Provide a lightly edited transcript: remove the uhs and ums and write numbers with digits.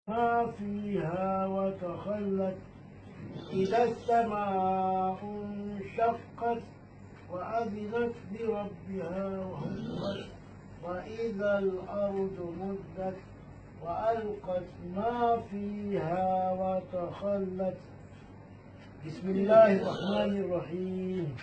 ما فيها وتخلت إذا السماء انشقت وأذنت لربها وحقت وإذا الأرض مدت وألقت ما فيها وتخلت. بسم الله الرحمن الرحيم.